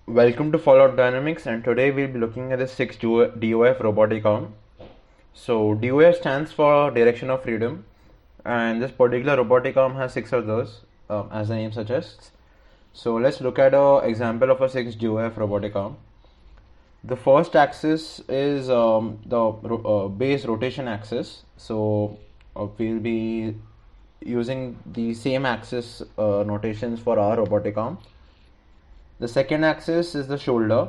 Welcome to Fallout Dynamics, and today we'll be looking at the 6 DOF robotic arm. So DOF stands for Direction of Freedom, and this particular robotic arm has 6 of those, as the name suggests. So let's look at an example of a 6 DOF robotic arm. The first axis is the base rotation axis. So we'll be using the same axis notations for our robotic arm. The second axis is the shoulder.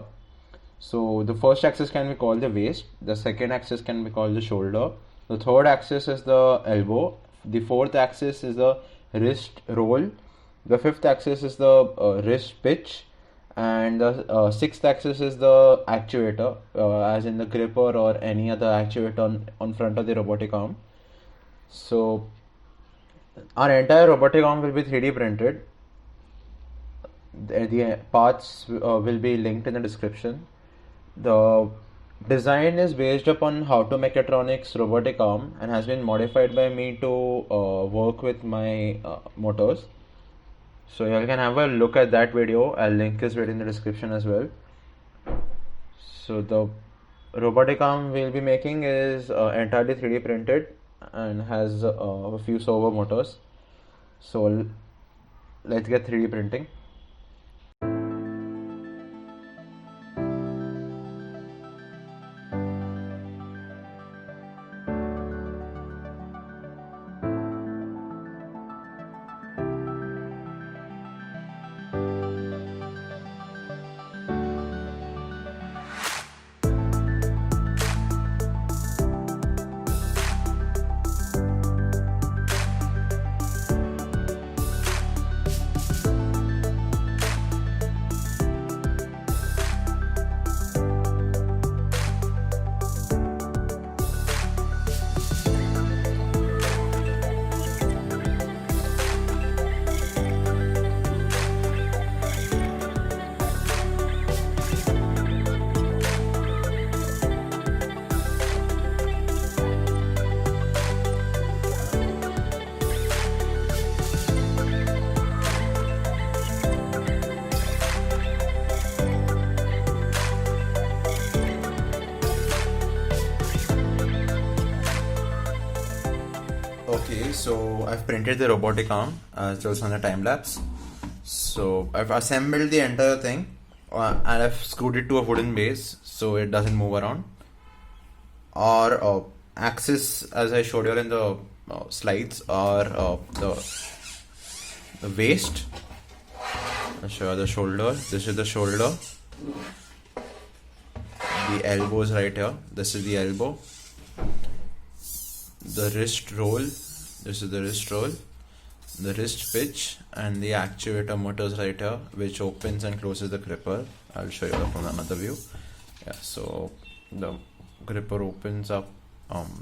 So the first axis can be called the waist, the second axis can be called the shoulder, the third axis is the elbow, the fourth axis is the wrist roll, the fifth axis is the wrist pitch, and the sixth axis is the actuator, as in the gripper or any other actuator on front of the robotic arm. So our entire robotic arm will be 3D printed. The parts will be linked in the description. The design is based upon How to Mechatronics robotic arm and has been modified by me to work with my motors. So you can have a look at that video. I'll link this video in the description as well. So the robotic arm we'll be making is entirely 3D printed and has a few servo motors. So let's get 3D printing. Okay, so I've printed the robotic arm as it was on the time lapse. So I've assembled the entire thing and I've screwed it to a wooden base so it doesn't move around. Our axis, as I showed you in the slides, are the waist. I'll show you the shoulder. This is the shoulder. The elbow is right here. This is the elbow. The wrist roll, this is the wrist roll, the wrist pitch, and the actuator motors right here, which opens and closes the gripper. I'll show you from another view. Yeah, so the gripper opens up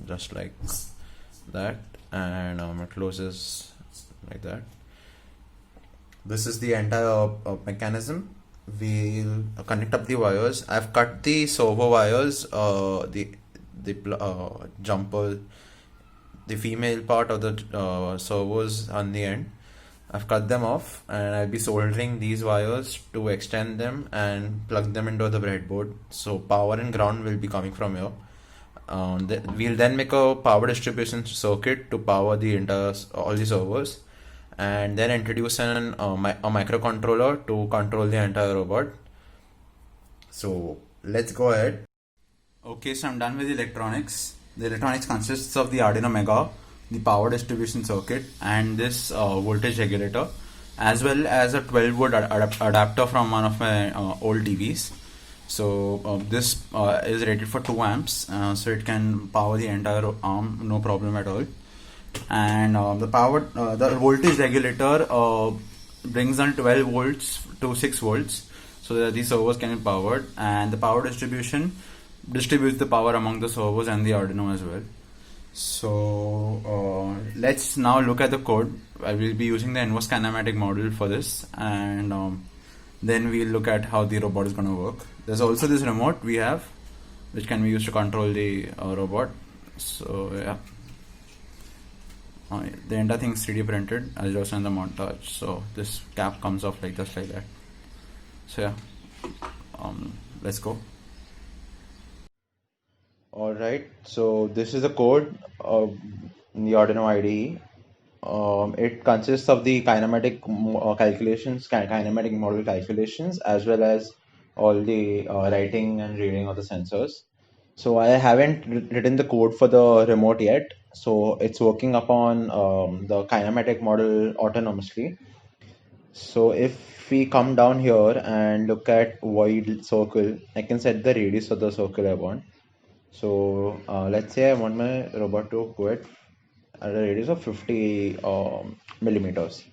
just like that, and it closes like that. This is the entire mechanism. We'll connect up the wires. I've cut the servo wires, the jumper, the female part of the servos on the end. I've cut them off and I'll be soldering these wires to extend them and plug them into the breadboard. So power and ground will be coming from here. We'll then make a power distribution circuit to power the entire all the servos, and then introduce a microcontroller to control the entire robot. So let's go ahead. Okay, so I'm done with the electronics. The electronics consists of the Arduino Mega, the power distribution circuit, and this voltage regulator, as well as a 12-volt adapter from one of my old TVs. So this is rated for 2 amps, so it can power the entire arm, no problem at all. And the voltage regulator brings down 12 volts to 6 volts, so that these servos can be powered, and the power distribution distributes the power among the servos and the Arduino as well. So let's now look at the code. I will be using the inverse kinematic model for this, and then we'll look at how the robot is going to work. There's also this remote we have, which can be used to control the robot. So yeah, the entire thing is 3D printed as you saw in the montage. So this cap comes off like just like that. So yeah. let's go. All right, so this is the code in the Arduino IDE. It consists of the kinematic model calculations, as well as all the writing and reading of the sensors. So I haven't written the code for the remote yet. So it's working upon the kinematic model autonomously. So if we come down here and look at void circle, I can set the radius of the circle I want. So let's say I want my robot to go at a radius of 50 millimeters.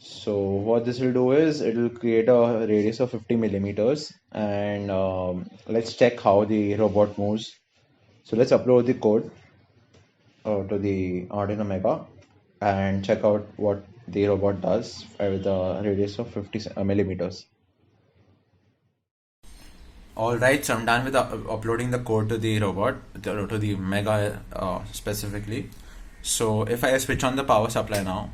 So what this will do is it will create a radius of 50 millimeters, and let's check how the robot moves. So let's upload the code to the Arduino Mega and check out what the robot does with a radius of 50 millimeters. Alright, so I'm done with uploading the code to the robot, to the Mega specifically. So if I switch on the power supply now,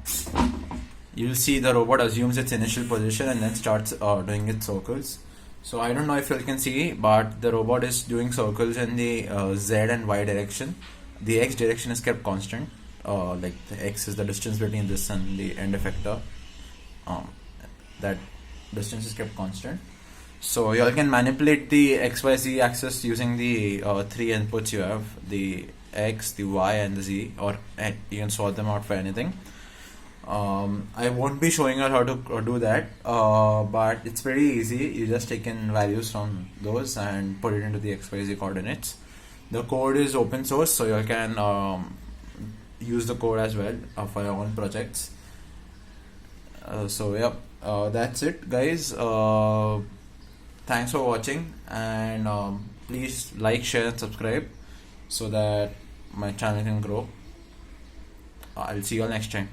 you'll see the robot assumes its initial position and then starts doing its circles. So I don't know if you can see, but the robot is doing circles in the Z and Y direction. The X direction is kept constant. Like the X is the distance between this and the end effector. That distance is kept constant. So you all can manipulate the XYZ axis using the three inputs you have, the X, the Y and the Z, or you can sort them out for anything. I won't be showing you how to do that, but it's pretty easy. You just take in values from those and put it into the XYZ coordinates. The code is open source, so you can use the code as well for your own projects. So yeah, that's it, guys. Thanks for watching, and please like, share and subscribe so that my channel can grow. I'll see you all next time.